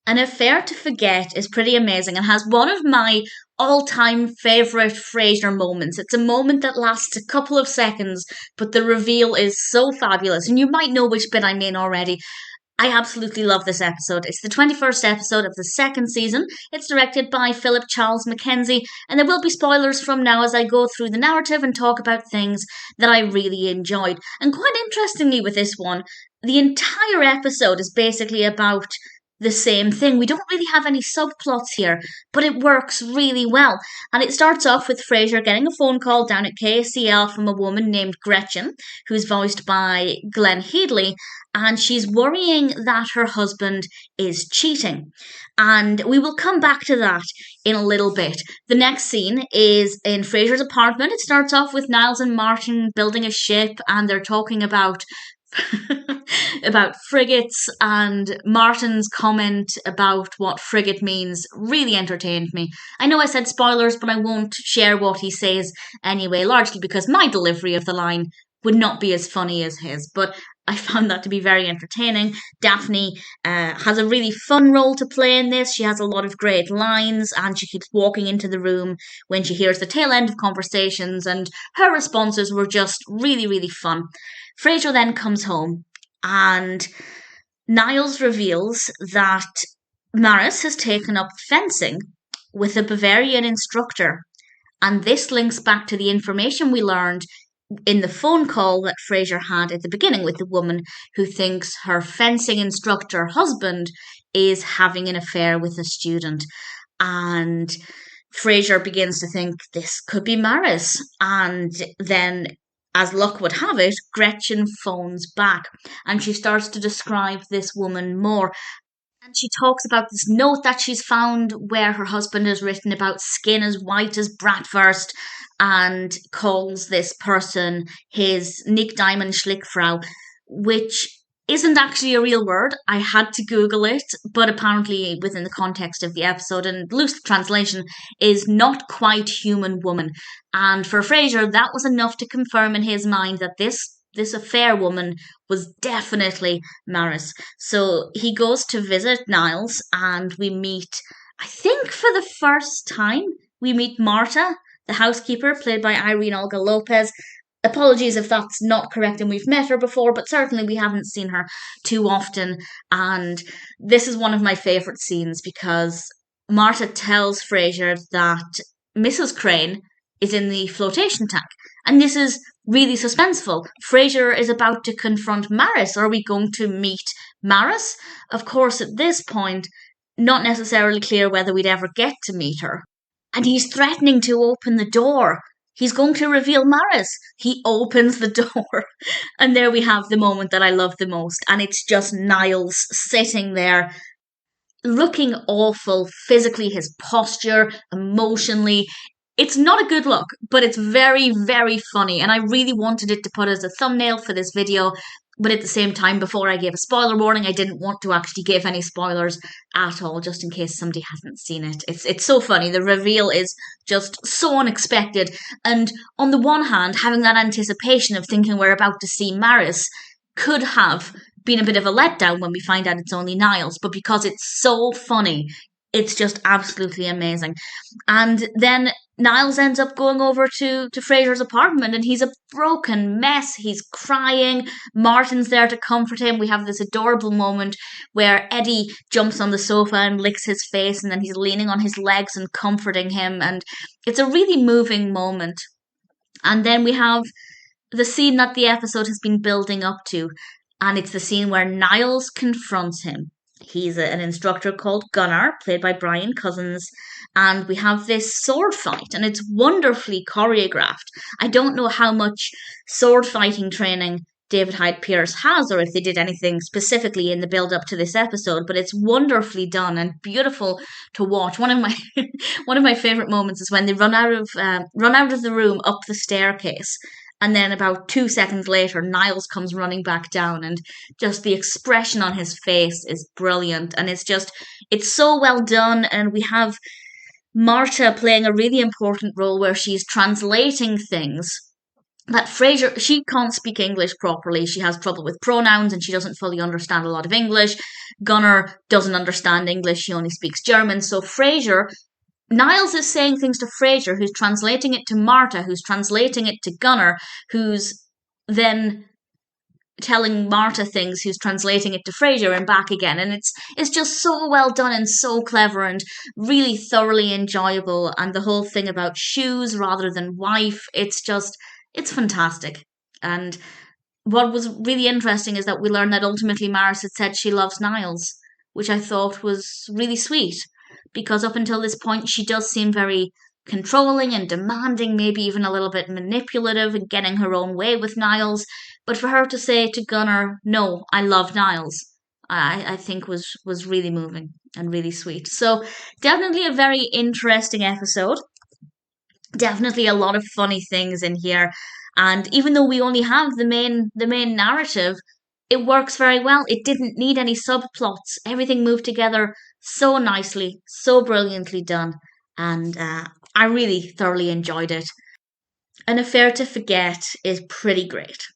An Affair to Forget is pretty amazing and has one of my all-time favorite Frasier moments. It's a moment that lasts a couple of seconds, but the reveal is so fabulous. And you might know which bit I mean already. I absolutely love this episode. It's the 21st episode of the second season. It's directed by Philip Charles MacKenzie, and there will be spoilers from now as I go through the narrative and talk about things that I really enjoyed. And quite interestingly, with this one, the entire episode is basically about the same thing. We don't really have any subplots here, but it works really well. And it starts off with Frasier getting a phone call down at KCL from a woman named Gretchen, who's voiced by Glenne Headley, and she's worrying that her husband is cheating. And we will come back to that in a little bit. The next scene is in Frasier's apartment. It starts off with Niles and Martin building a ship, and they're talking about about frigates, and Martin's comment about what frigate means really entertained me. I know I said spoilers, but I won't share what he says anyway, largely because my delivery of the line would not be as funny as his, but I found that to be very entertaining. Daphne has a really fun role to play in this. She has a lot of great lines, and she keeps walking into the room when she hears the tail end of conversations, and her responses were just really, really fun. Frasier then comes home, and Niles reveals that Maris has taken up fencing with a Bavarian instructor. And this links back to the information we learned in the phone call that Frasier had at the beginning with the woman who thinks her fencing instructor husband is having an affair with a student. And Frasier begins to think this could be Maris. And then, as luck would have it, Gretchen phones back and she starts to describe this woman more. And she talks about this note that she's found where her husband has written about skin as white as bratwurst, and calls this person his Nick Diamond Schlickfrau, which isn't actually a real word. I had to Google it, but apparently within the context of the episode and loose translation is not quite human woman. And for Frasier, that was enough to confirm in his mind that this affair woman was definitely Maris. So he goes to visit Niles, and we meet, I think for the first time, we meet Marta, the housekeeper, played by Irene Olga López. Apologies if that's not correct and we've met her before, but certainly we haven't seen her too often. And this is one of my favourite scenes because Marta tells Frasier that Mrs. Crane is in the flotation tank. And this is really suspenseful. Frasier is about to confront Maris. Are we going to meet Maris? Of course, at this point, not necessarily clear whether we'd ever get to meet her. And he's threatening to open the door. He's going to reveal Maris. He opens the door. And there we have the moment that I love the most. And it's just Niles sitting there looking awful physically, his posture, emotionally. It's not a good look, but it's very, very funny. And I really wanted it to put as a thumbnail for this video. But at the same time, before I gave a spoiler warning, I didn't want to actually give any spoilers at all, just in case somebody hasn't seen it. It's so funny. The reveal is just so unexpected. And on the one hand, having that anticipation of thinking we're about to see Maris could have been a bit of a letdown when we find out it's only Niles. But because it's so funny, it's just absolutely amazing. And then Niles ends up going over to Frasier's apartment, and he's a broken mess. He's crying. Martin's there to comfort him. We have this adorable moment where Eddie jumps on the sofa and licks his face, and then he's leaning on his legs and comforting him. And it's a really moving moment. And then we have the scene that the episode has been building up to, and it's the scene where Niles confronts him. He's an instructor called Gunnar, played by Brian Cousins, and we have this sword fight, and it's wonderfully choreographed. I don't know how much sword fighting training David Hyde Pierce has, or if they did anything specifically in the build-up to this episode, but it's wonderfully done and beautiful to watch. One of my one of my favorite moments is when they run out of the room up the staircase. And then about 2 seconds later, Niles comes running back down, and just the expression on his face is brilliant. And it's so well done. And we have Marta playing a really important role where she's translating things that Frasier, she can't speak English properly. She has trouble with pronouns and she doesn't fully understand a lot of English. Gunnar doesn't understand English. He only speaks German. So Niles is saying things to Frasier, who's translating it to Marta, who's translating it to Gunnar, who's then telling Marta things, who's translating it to Frasier and back again. And it's just so well done and so clever and really thoroughly enjoyable. And the whole thing about shoes rather than wife, it's fantastic. And what was really interesting is that we learned that ultimately Maris had said she loves Niles, which I thought was really sweet. Because up until this point, she does seem very controlling and demanding, maybe even a little bit manipulative and getting her own way with Niles. But for her to say to Gunnar, "No, I love Niles," I think was really moving and really sweet. So definitely a very interesting episode. Definitely a lot of funny things in here. And even though we only have the main narrative, it works very well. It didn't need any subplots. Everything moved together so nicely, so brilliantly done, and I really thoroughly enjoyed it. An Affair to Forget is pretty great.